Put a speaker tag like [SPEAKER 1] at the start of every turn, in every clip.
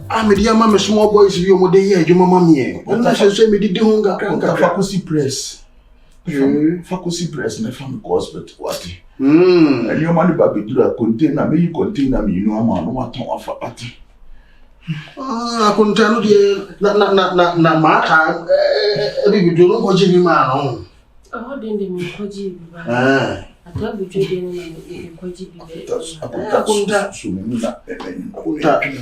[SPEAKER 1] I'm a dear mamma, small boys, you more day, you mamma me. And I shall say me did hunger.
[SPEAKER 2] Faculty press. Faculty press in a family course, but what?
[SPEAKER 1] And
[SPEAKER 2] your money baby do a container, may you container me, you know, a man, what on for party.
[SPEAKER 1] I couldn't tell you, not my time. You don't know what you man.
[SPEAKER 3] Oh, then they may call you. I thought we didn't know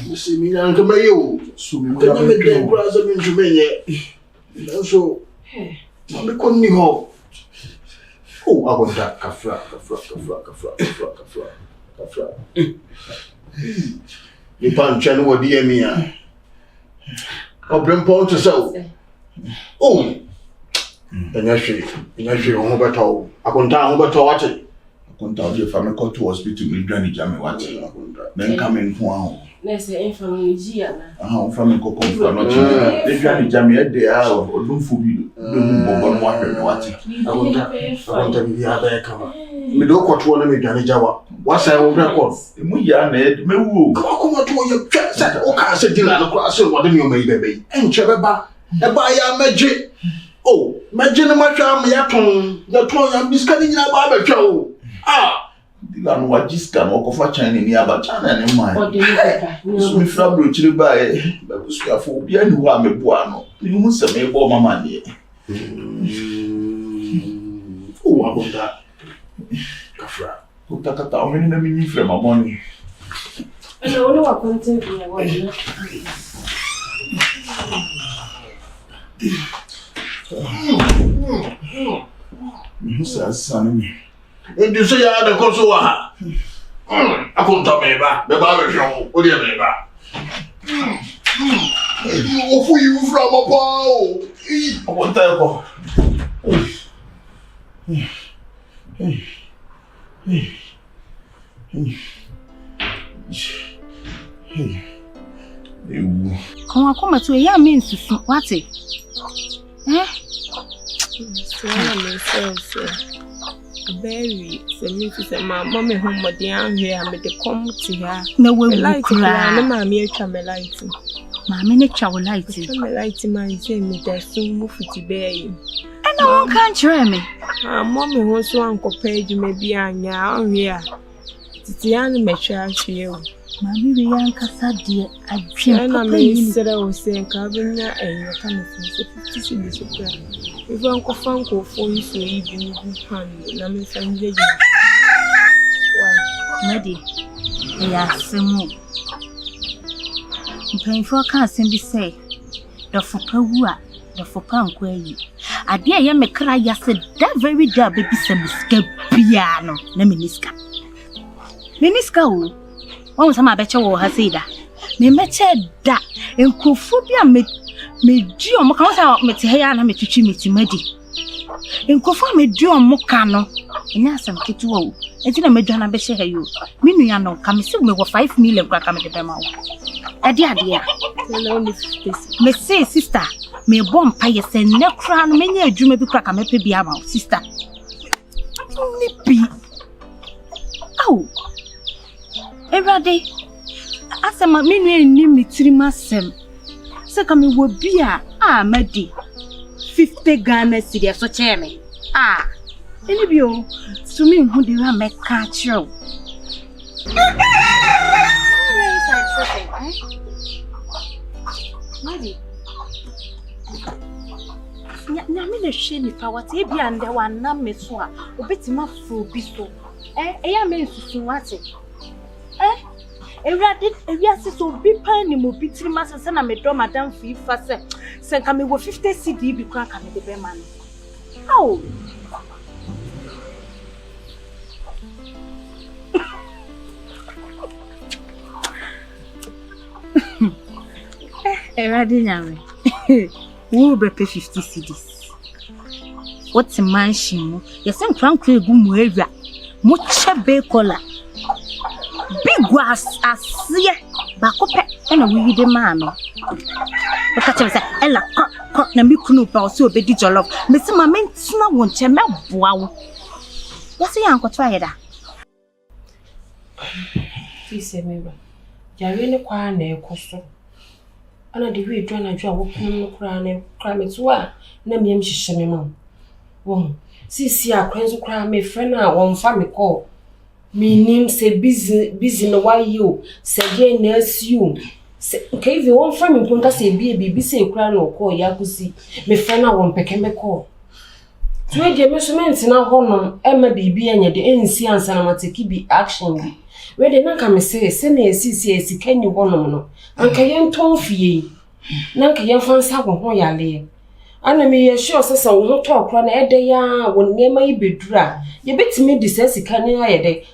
[SPEAKER 1] you see me, Uncle Mayo. So, we can make them grass up into me. So, I couldn't know. Oh, I want that kafra. You can't channel what dear me. Or bring Paul to sell. Oh, and actually, on over told. I couldn't tell over to watch it.
[SPEAKER 2] I couldn't tell you if I'm called to hospital with Granny Jammy watch. Then come in for
[SPEAKER 3] let's say infamy Giana.
[SPEAKER 2] From a cocoa for not Granny Jammy at the hour or don't forbid. Don't watch it.
[SPEAKER 1] I want to be there. Come on. Me don't quote one of me, Granny Jawa. What's I will record?
[SPEAKER 2] Muyanet, me woo.
[SPEAKER 1] Come on to your chest. Okay, said Dylan across what you may baby. And Chababa, a buyer magic. Oh, imagine a much I'm yaton. The toy I'm discussing about barber show. Ah, Dylan, what just can walk off a China near Bachana and mine. So, if I brought you by, but was careful, be and who am a buano. You must have made more money. Oh, I want that. Kafra. Who took a town in a mini from my money?
[SPEAKER 3] And I don't know what content you want.
[SPEAKER 2] Son,
[SPEAKER 1] and you say I had a Kosoa. I couldn't tell me about the barber show. What do you mean about? You for you from a ball. I want that.
[SPEAKER 4] Come to a young man to what it?
[SPEAKER 5] Very, so my mommy home, but down here, I made the come to her.
[SPEAKER 4] No way, like
[SPEAKER 5] my mere chamelight.
[SPEAKER 4] My miniature will light it.
[SPEAKER 5] Chamelight, my say me, there's soon move to bear you.
[SPEAKER 4] And no one can't try me.
[SPEAKER 5] Mommy wants one compared you, maybe I'm here. Titiana may charge you.
[SPEAKER 4] Mammy, we young Cassa, dear. I dream
[SPEAKER 5] I mean, said I was saying, Carvina, and your coming from if Uncle Franco for you so even hand, I'm in San Diego. Why,
[SPEAKER 4] Neddy, they are simple. Paying for a can't be say, the Fopawua, the Fopanque. I dare you make cry yesterday, that very day, baby, some piano, Neminiska. Miniska, one was my better or has said that. Me met that, and Kufubia me dio mokano me te heya na me twitwi me timadi enkofa me dio mokano enya asam ketu o enti na me dwa na be hye heyo me nua no ka me se me wo 5 million kwa ka me de be ma wo ade a me say sister me bom pa ye se ne kra no me nya adwuma bi kwa ka me pe bia ma wo sister ni bi au everyday asama me nua ni me tirima sem se kame wo bia madi 50 Ghana cedi so che me eni bio so me hu de ra me ka chiro madi nya me le hwe ni pa wate e bia nde wa na me so a obetima fo bi so ya me susu wate Every so be pani mo bitri massa na me do madam fi fa se ka me wo 50 cedi bi kwa ka me de be man. How? Eradi nyame. Wo be pay 50 cedis. What's a mansion? You send crank egu mu ewia. Mo chebe kola. Big was asie bakope na we de maame o ka tell say ella na mi kunu pa o se obedi jollof me se ma mentina won che me boa wo ya se yan ko try da
[SPEAKER 3] fi se me ba yare ne kwa na ekoso ana de wi dwa na dwa wo pon no kra na kra meto a na me hyehyɛ me ma wo sisi akranzo kra me friend a won fa me call me nim se busy no why you se ye na assume se okay if won fa me ponka se bibi se kra na call ya kusi me friend a won peke me call to e de measurement na honom e ma bibi anya de ensi ansa na mateki bi action bi we de na ka me se na esisi esika ni honom no anka yen ton fie na nka yen fansa ho yale ana me ye sure se wo ho to kra na ede ya won nema yi bedura ye betimi di se sika ne ayede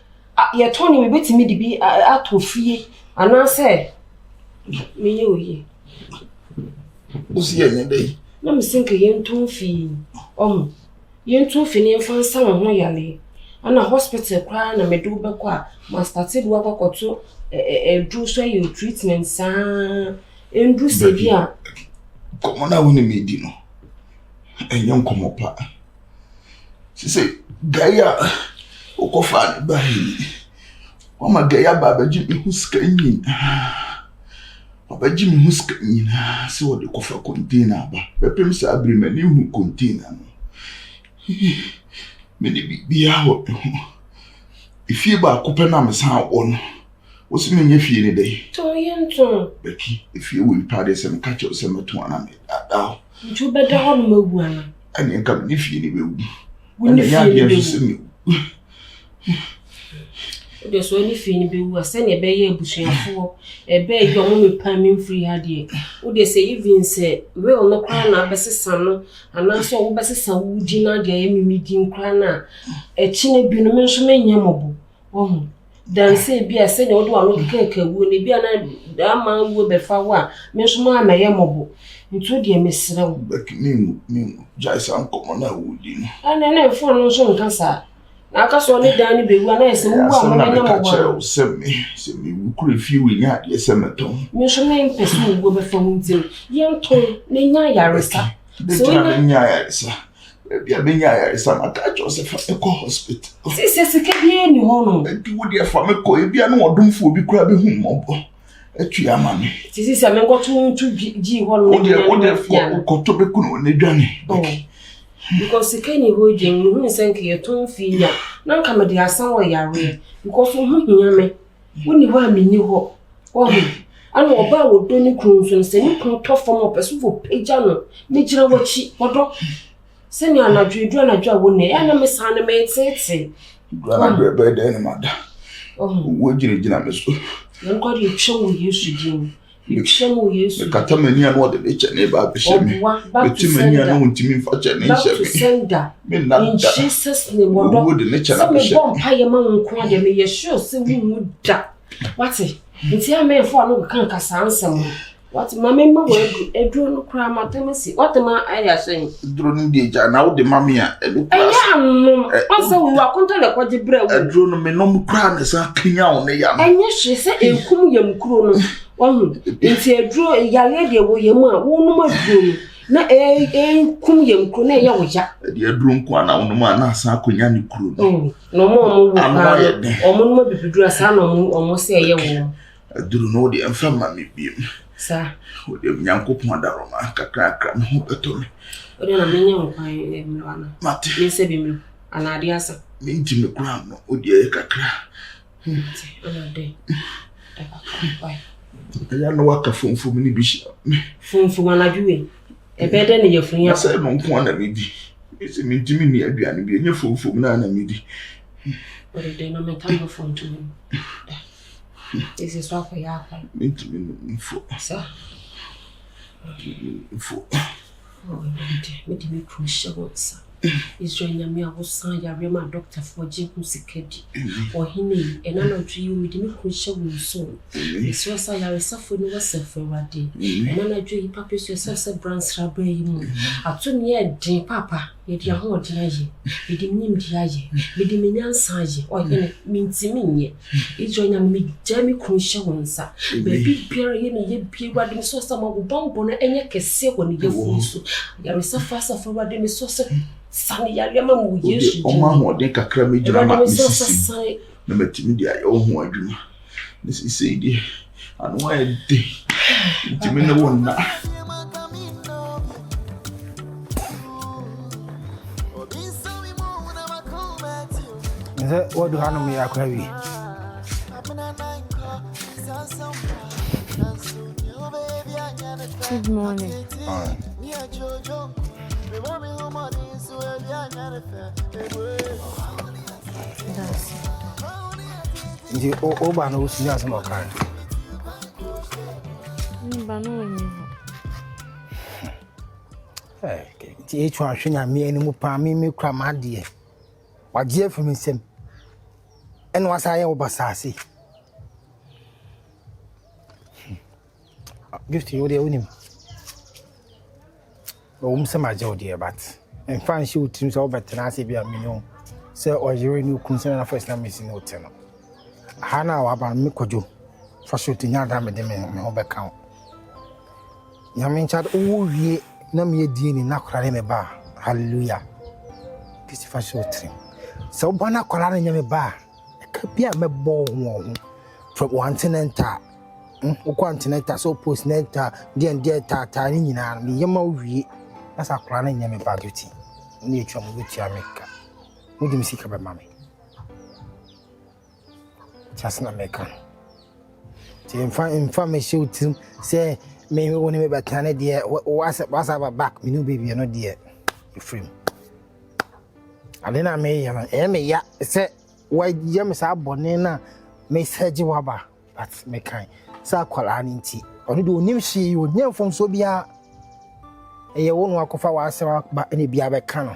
[SPEAKER 3] ye to ni me betimi di bi atofie ana se me ye oye
[SPEAKER 1] usi ye dey
[SPEAKER 3] na me sinka yen ton fie yen ton fie ne fansa ho yale ana hospital kra na me do be kwa ma started wa kwakoto do so your treatment sa endru se bia
[SPEAKER 1] komo na woni me di no enyo komo pa se gaya okofa ne ba hi o ma gaya ba baji mi huska nyin baji mi huska nyin se wo de kofa container ba bepem se abrima ni hu container no me de bia ho ifie ba ko pe na me san wo no wo se me nya fie ne dai
[SPEAKER 3] to yento
[SPEAKER 1] beki ifie wo pade se me catch se me to ana me ada
[SPEAKER 3] nju beda ho no magu ana
[SPEAKER 1] ani nka me fie ne bewu
[SPEAKER 3] woni fie ne bewu
[SPEAKER 1] se me
[SPEAKER 3] de so ni fie ne bewu ase ne be ye abusuafo be yo mo me pan me free ha de wo de say even say we ono kwa na besesa no ana so wo besesa wo di na de ye mimi di nkra na echi ne bi no me nso me nya mobo wo dan say bi ase ne wo do anu keke wo ne bi ana da ma wo be fa wa me nso ma na ye mobo ntu de mesere wo
[SPEAKER 1] beki ni jaisa nkomo na wo di no
[SPEAKER 3] ana na fo no nso nka sa na aka so ne dan ni bewu ana ese wo a mo nya mobo
[SPEAKER 1] se me kure fie we nya de se meton
[SPEAKER 3] me nso me pesu wo be fa huntim ye nton ne nya yaresa
[SPEAKER 1] so nya yaresa bia be nya yaresa maka Joseph eko hospital
[SPEAKER 3] se ke bia ni ho no
[SPEAKER 1] enti wo de fa me ko bia no odomfo obi kura be hu mobo atu ama me
[SPEAKER 3] sisi se me go tu ji ho no
[SPEAKER 1] wo de fo ko to be kuno ne dwane
[SPEAKER 3] because kani ho jeng no hu senke ye ton fi ya na nka me de asan wo yare because hu hiya me woni ho amini ho wo ana oba wo do ni kunso se ni kun to fom opeso fo peja no ni gira wo chi odo se ni anadwo edu anadwo wo ne ya na me san me tete
[SPEAKER 1] gwana be de ne mada wo gira me so
[SPEAKER 3] nko de twa wo Yesu din Ichemu Yesu.
[SPEAKER 1] Katamani and what the chene ba bishemi. Betimani and untimi mfa chene
[SPEAKER 3] shemi. In Jesus name,
[SPEAKER 1] would the nature of
[SPEAKER 3] the shemi. Paya ma nkwa de me ye sure se wu da. What it? Nti a me fo no kan kasa ansem. What mama ma wo eduro no kra matemesi. What ma aya sen.
[SPEAKER 1] Eduro no de ja na wo de mama a edu kra.
[SPEAKER 3] Aya no. Asa wo akonta le kwaje bra wo.
[SPEAKER 1] Eduro no me no mu kra na sa kanya wo ne ya no.
[SPEAKER 3] Anya hwe se enkum yam kuro no. Nti eduro yale de wo yam a wo no ma duro na kum yam kuro na ya wo ja.
[SPEAKER 1] De eduro nko na wo no ma na sa akonya ne kuro no.
[SPEAKER 3] No mo wo ka. Omo no ma bibiduro asa na omo se ye wo.
[SPEAKER 1] Eduro no de emfa ma me biem.
[SPEAKER 3] Sa
[SPEAKER 1] o de nyankopon adaroma kakra me ho beto me
[SPEAKER 3] o de na me nyankopon emlwana
[SPEAKER 1] mate
[SPEAKER 3] me se bi me anade asa
[SPEAKER 1] me ntimi kra no o de kakra
[SPEAKER 3] anade bai
[SPEAKER 1] ya no waka fonfom ni bi hia
[SPEAKER 3] fonfom anadwe ebe de ne yefun ya
[SPEAKER 1] sa no nko na me di ese me ntimi ni aduane bi enye fonfom na me di
[SPEAKER 3] o de no me tango fonfom ese so akwa ya akwa
[SPEAKER 1] ntimi mfo
[SPEAKER 3] sa
[SPEAKER 1] mfo
[SPEAKER 3] me di me crucial what's Israel nyame a wosan yare ma doctor for jeku sikedi o hini enana twi me di me crucial wo so so sa yare safo ni wasafa wade enana twi yi papa so sa branch raba yi mu ato ne e din papa ye di ho odin aye me di nim di aye me di me nyansa aye o hini me ntimi nye Israel nyame me jami crucial wonsa be bibira ye ne ye bi wade me so sa ma wo bombo na enye kese ko ne ye fu so yare safa wade me so sa sani ya lema mu Yesu
[SPEAKER 1] o ma ho de kakra me gira ma misisi na matimi dia ye ho adwuma ne sisi di
[SPEAKER 2] Ano wa edi. Ntimi ne wonna.
[SPEAKER 6] What do I me akwawi?
[SPEAKER 5] Good morning.
[SPEAKER 6] Ndi o ba no usi nya sama kan.
[SPEAKER 5] Ba no ni.
[SPEAKER 6] Ti e twa hwenya me ani mu pa me kra ma de. Waje afim nsem. Eno asa ye obasase. Gift you dey unim. O msema je odi but en fan shi utim so obetena ase bia me no. Se oyere ni kunse na first na mesi no teno. Hana wa ba me kojo. Fa so tinya da me de me ho be kan. Nyame chat o wie na me die ni na kora me ba. Hallelujah. Kisi fa so trim. So bana kora na nyame ba. Ka bia me bo ho from one continental. Continental so postnental dia ta ni nyina me yema wie. Na sa kora na nyame ba guti. Ni etwa mo guti ameka. Mo di misika ba mame. Just na meka. Ti infa me shoot say me woni me betane de wasa ba back me no baby no de you free. Alena me ya na me ya say why ya me sa bone na me seji wa ba but me kan sa kwala ni nti onu de onim hye yo nyamfom so bia eye wonu akofa wa ase ba ene bia be kan no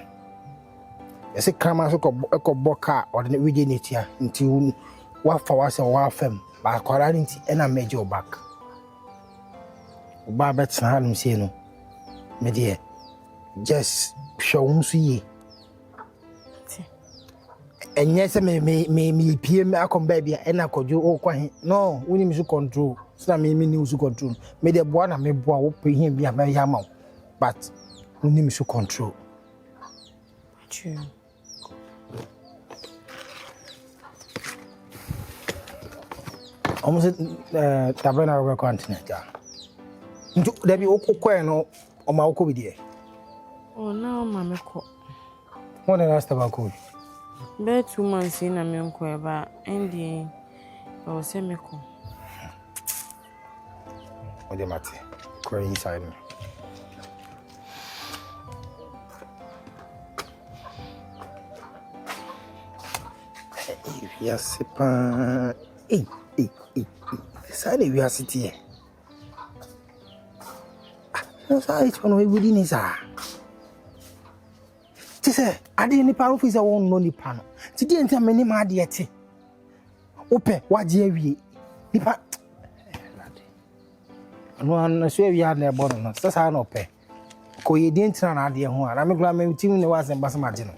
[SPEAKER 6] ese krama so ko boka o de wije netia nti wa fa wa se wa fam ba kwala ni nti ena meje o back Oba bet na hanum se no me de just show nso yi enye se me pm akomba bia ena kojo o kwahe no woni mi so control so na me ni so control me de boa na me boa wo pe hia bia ba ya ma but woni mi so control
[SPEAKER 5] True.
[SPEAKER 6] Almost tabena over continent ja nju debi okokwe no o ma okọ bidie
[SPEAKER 5] Oh, now mama ko.
[SPEAKER 6] What the last about code?
[SPEAKER 5] Be 2 months in a me ko eba ndi o se me ko.
[SPEAKER 6] O de mate. Cry inside me. Yes, pa. Sane we are sitting. No sai chono we budi ni sa. Ti se ade ni pa office won no ni pa no. Ti di enta me ni ma ade ete. Ope waje awie. Ni pa. No an so awie ade e bono no. Sa no pe. Ko ye di enta na ade ho ara me kula me tim ne wa sem basama je no.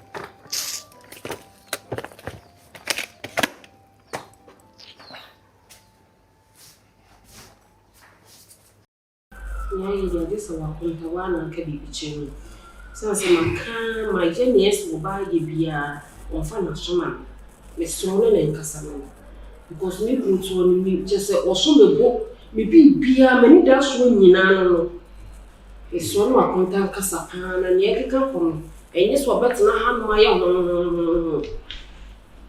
[SPEAKER 3] Yeah, this is what I'm going to be teaching. So, my genius will buy you beer on financial man. Miss Solon and Cassandra. Because maybe me just also the book, maybe beer, many dash when you know. It's one more content Cassapan and yet come from. And yes, what better not have my own.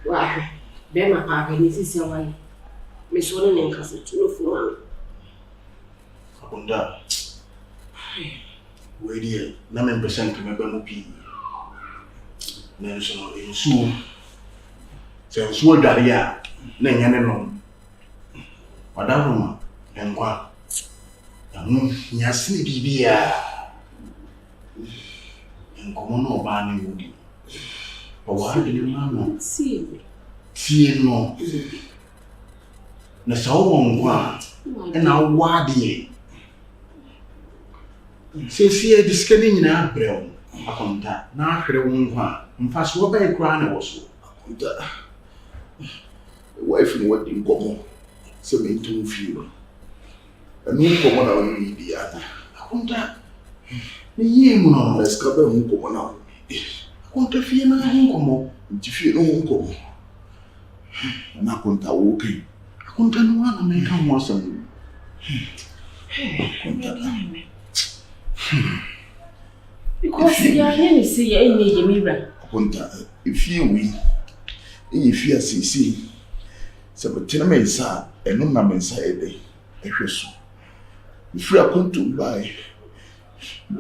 [SPEAKER 3] Why, bear my papa, and this is your way. Miss Solon and Cassandra for one.
[SPEAKER 1] Akunda we die na me percent me ba mu pi na so no ensu se ensu odware a na nyane no wadahoma enkwa anu nyasine bibia enkomo no ba na yodi o wa de ma no tie no na sawo nkwa na wade Sesi diskani nyina brɛw akonta na ahwere wo nkwa mfaso wo bai kura na wo so akonta
[SPEAKER 2] Wife ni wadi ngomo se me ntu fio anu ngomo na wani bia
[SPEAKER 1] akonta ni yemu no
[SPEAKER 2] eska ba ngomo na
[SPEAKER 1] akonta fie na ngomo
[SPEAKER 2] nti fie no ngomo na akonta wo kai
[SPEAKER 1] akonta no ana me ka mo asam
[SPEAKER 3] Because you are say any Yemira.
[SPEAKER 2] If you see, so tenement, sir, and no number inside a so. If you are going to buy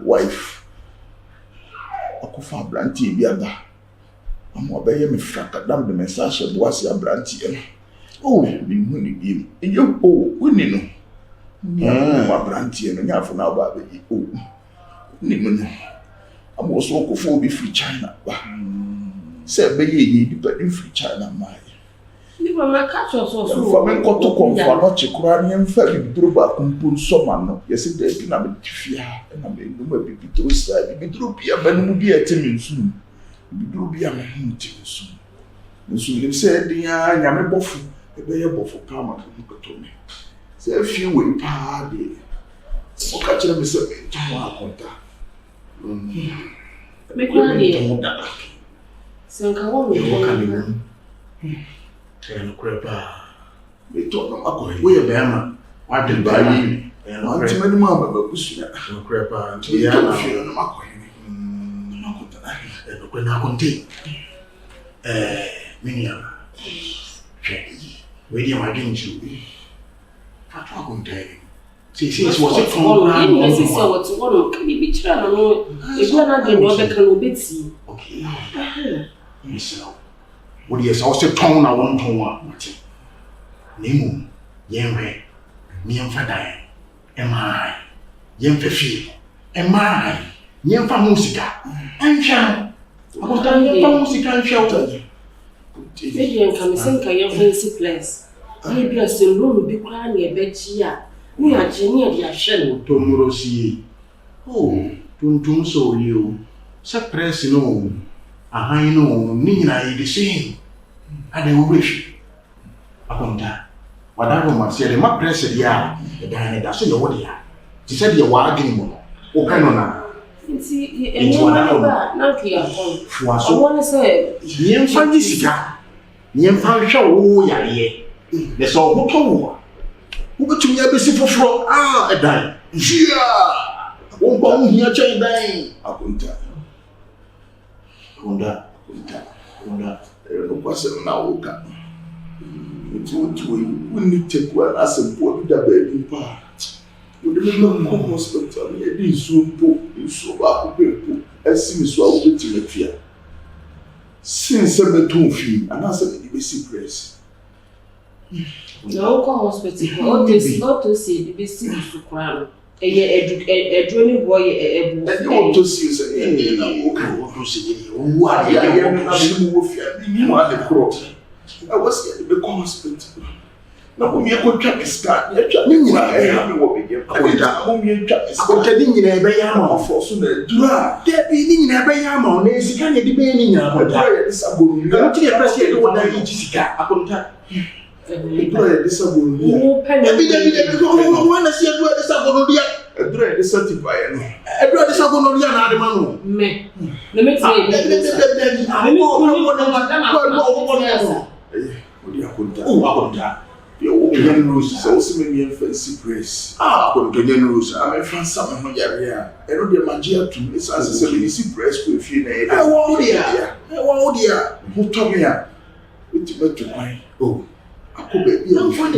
[SPEAKER 2] wife, I could find brandy the other. I'm obeying me, Frank, damn the message of what's your brandy. Oh, the money game. And you, oh, winning. My brandy and a half an hour, baby. Oh, Nimon. I'm also going for be free China. Say, baby, but in free China, my.
[SPEAKER 3] You were my catch also.
[SPEAKER 2] For me, got to come for not a Korean family, drew back and pull someone. Yes, it did. I'm a fear, and I mean, no more people to say, be drew be a man will be a team soon. Be drew be a man soon. And so they said, the young buff, a bear buff of Palmer to me. Say a few way party. So catch them, Mr. Conta.
[SPEAKER 3] Make one day. So, come on,
[SPEAKER 1] and crepa. They talk about we are Bama. What did buy you? And I'm too many mamma, but pushing crepa and we are not when I contain. Miniam. Waiting, I didn't you. What I contain. See, was it from one?
[SPEAKER 3] Yes, it's so one can be travel. If you are not the one that can be seen.
[SPEAKER 1] Okay. So. What is also town I want to want. Nemo, Yemre, Yemfadai, am I? Yemfefi, am I? Yemfa Musica, and shall. I was done Yemfa Musica and shelter.
[SPEAKER 3] Maybe I can think I am fancy place. Maybe a still will be crying a bed here. We are genial, the Ashen.
[SPEAKER 1] Tomorosi. Oh, don't so you. Suppress no. I know, Nina is the same. And they wish upon that. What I woman said, my press the yard, the dining, that's in the water. She said, you're walking. O canona.
[SPEAKER 3] It's one not here. I want to say,
[SPEAKER 1] Yen Fanisica. Yen Fanshaw, Yaye. There's all who told who got to me a basic for a dime. Yeah. Won't bomb here, chain dying. I couldn't tell. Onda, what's it now? It's what we need to take well as a boy that baby part. You remember hospital, it is so poor, so bad people, as soon as well with the fear. Since 7 feet, and answer the basic press.
[SPEAKER 3] No hospital, all this not to see the basic to crown. A dreaming boy, and you want to see, say, what to see, what you are the cross. I was at the hospital. Now, when you could track a start, you are happy what we get. I will tell you in a bayama for sooner. There being in a bayama, Nancy can be being in a disabled. You don't appreciate what I need to see. I couldn't tell. Disabled.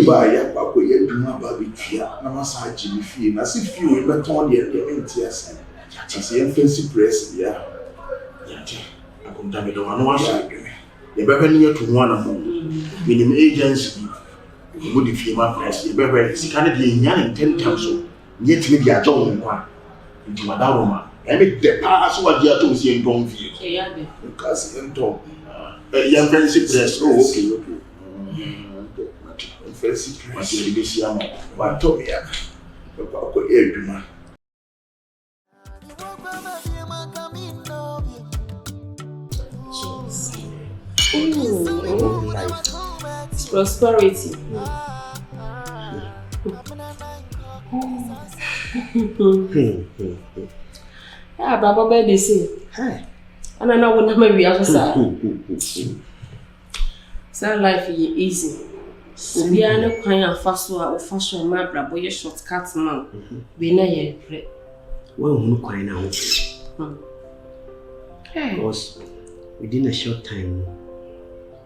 [SPEAKER 3] Buy a papa, you do not buy it. No massage in fee, as if you were not on the tears. As the fancy press, yeah. I couldn't tell me the one side. The better near to one of them. Minimum agency would if you might press the better is kind of being young and 10,000. Yet, maybe a job into Madama. I make the pass what you are to see in Donville. Because in Tom, young fancy press. Oh, okay. Fancy press, this young one told me about Edmund. Prosperity. Ah, Baba, baby, say. And I know when I'm maybe outside. So life is easy. Obiara ne kwan afa so a ofa so ma bra boy shortcut man. We na ye hwɛ.
[SPEAKER 7] Well, no kwan na ho.
[SPEAKER 3] Hey.
[SPEAKER 7] Because within a short time,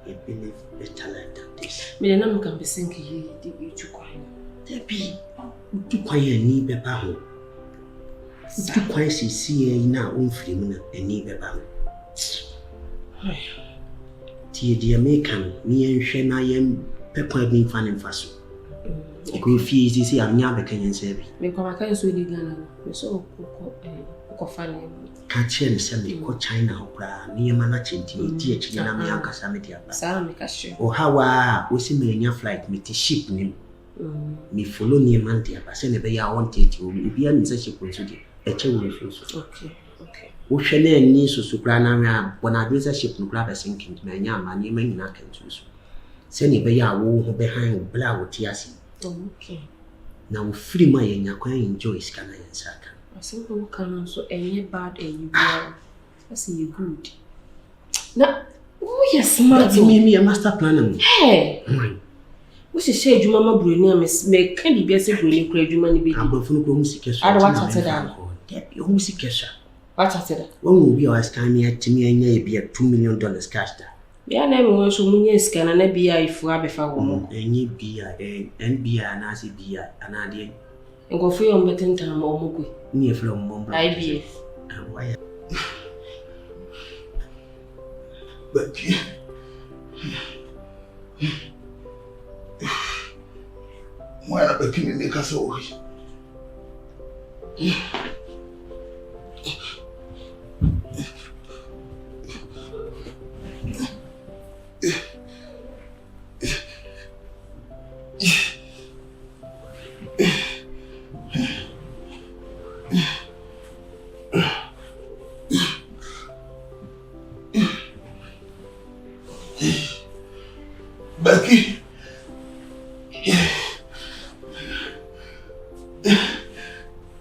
[SPEAKER 7] I believe better like this.
[SPEAKER 3] Me na me kan be think ye di you kwan.
[SPEAKER 7] There be tu kwan ani beba ho. Tu kwan sisi na onfiri mu na ani beba ho. Ti di American ni enhwe na yem pekwa bi fa ne mfa so. Ko fi sisi anya be kan yense bi.
[SPEAKER 3] Me ko maka so di Ghana. Me so ko fa ne.
[SPEAKER 7] Ka che ne se me ko China ho pra ni ma na chenti ni ti echi na me ankasa me dia ba.
[SPEAKER 3] Sa me ka she.
[SPEAKER 7] O hawa o si me nya flight me ti ship ni. Me follow ni man dia ba se ne be ya want it o bi ya ni se ship so di e che wo so.
[SPEAKER 3] Okay.
[SPEAKER 7] O hwe na ni so kra na na bona advisor ship no kra be sinking na nya ma ni ma nyina kan so. Se ne be ya wo ho be han o bla wo ti ase.
[SPEAKER 3] Okay.
[SPEAKER 7] Na wo free ma ye nya kwan enjoy skana yen saka.
[SPEAKER 3] I think we can also any bad and you well. That's you good. Now, oh yes, smart.
[SPEAKER 7] Me a master planner.
[SPEAKER 3] Hey. We should say you mama bruni me can be say bruni kra adwuma ni be.
[SPEAKER 7] Abofo no kro musike so.
[SPEAKER 3] I don't want to say that.
[SPEAKER 7] You musike so.
[SPEAKER 3] What I said.
[SPEAKER 7] When will be our scan me at me anya be $2 million cash da.
[SPEAKER 3] Ya na me won so munye scan na bia ifu abefa wo.
[SPEAKER 7] Enyi bia NBA na se bia anade.
[SPEAKER 3] Ngofo yo mbetentan ma omugwe.
[SPEAKER 7] Ni efra mbombo.
[SPEAKER 3] IBF.
[SPEAKER 7] Why?
[SPEAKER 2] Becky. Mwana Becky ni kasa ohi. Becky.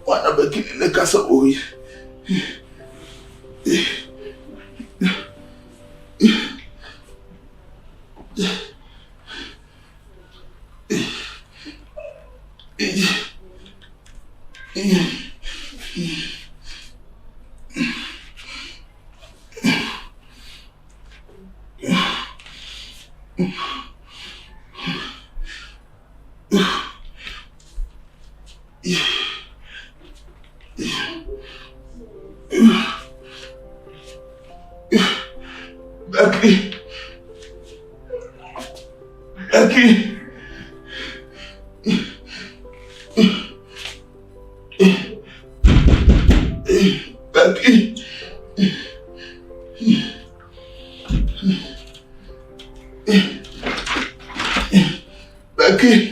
[SPEAKER 2] Mwana Becky ni kasa ohi. Becky. Becky. Becky. Becky.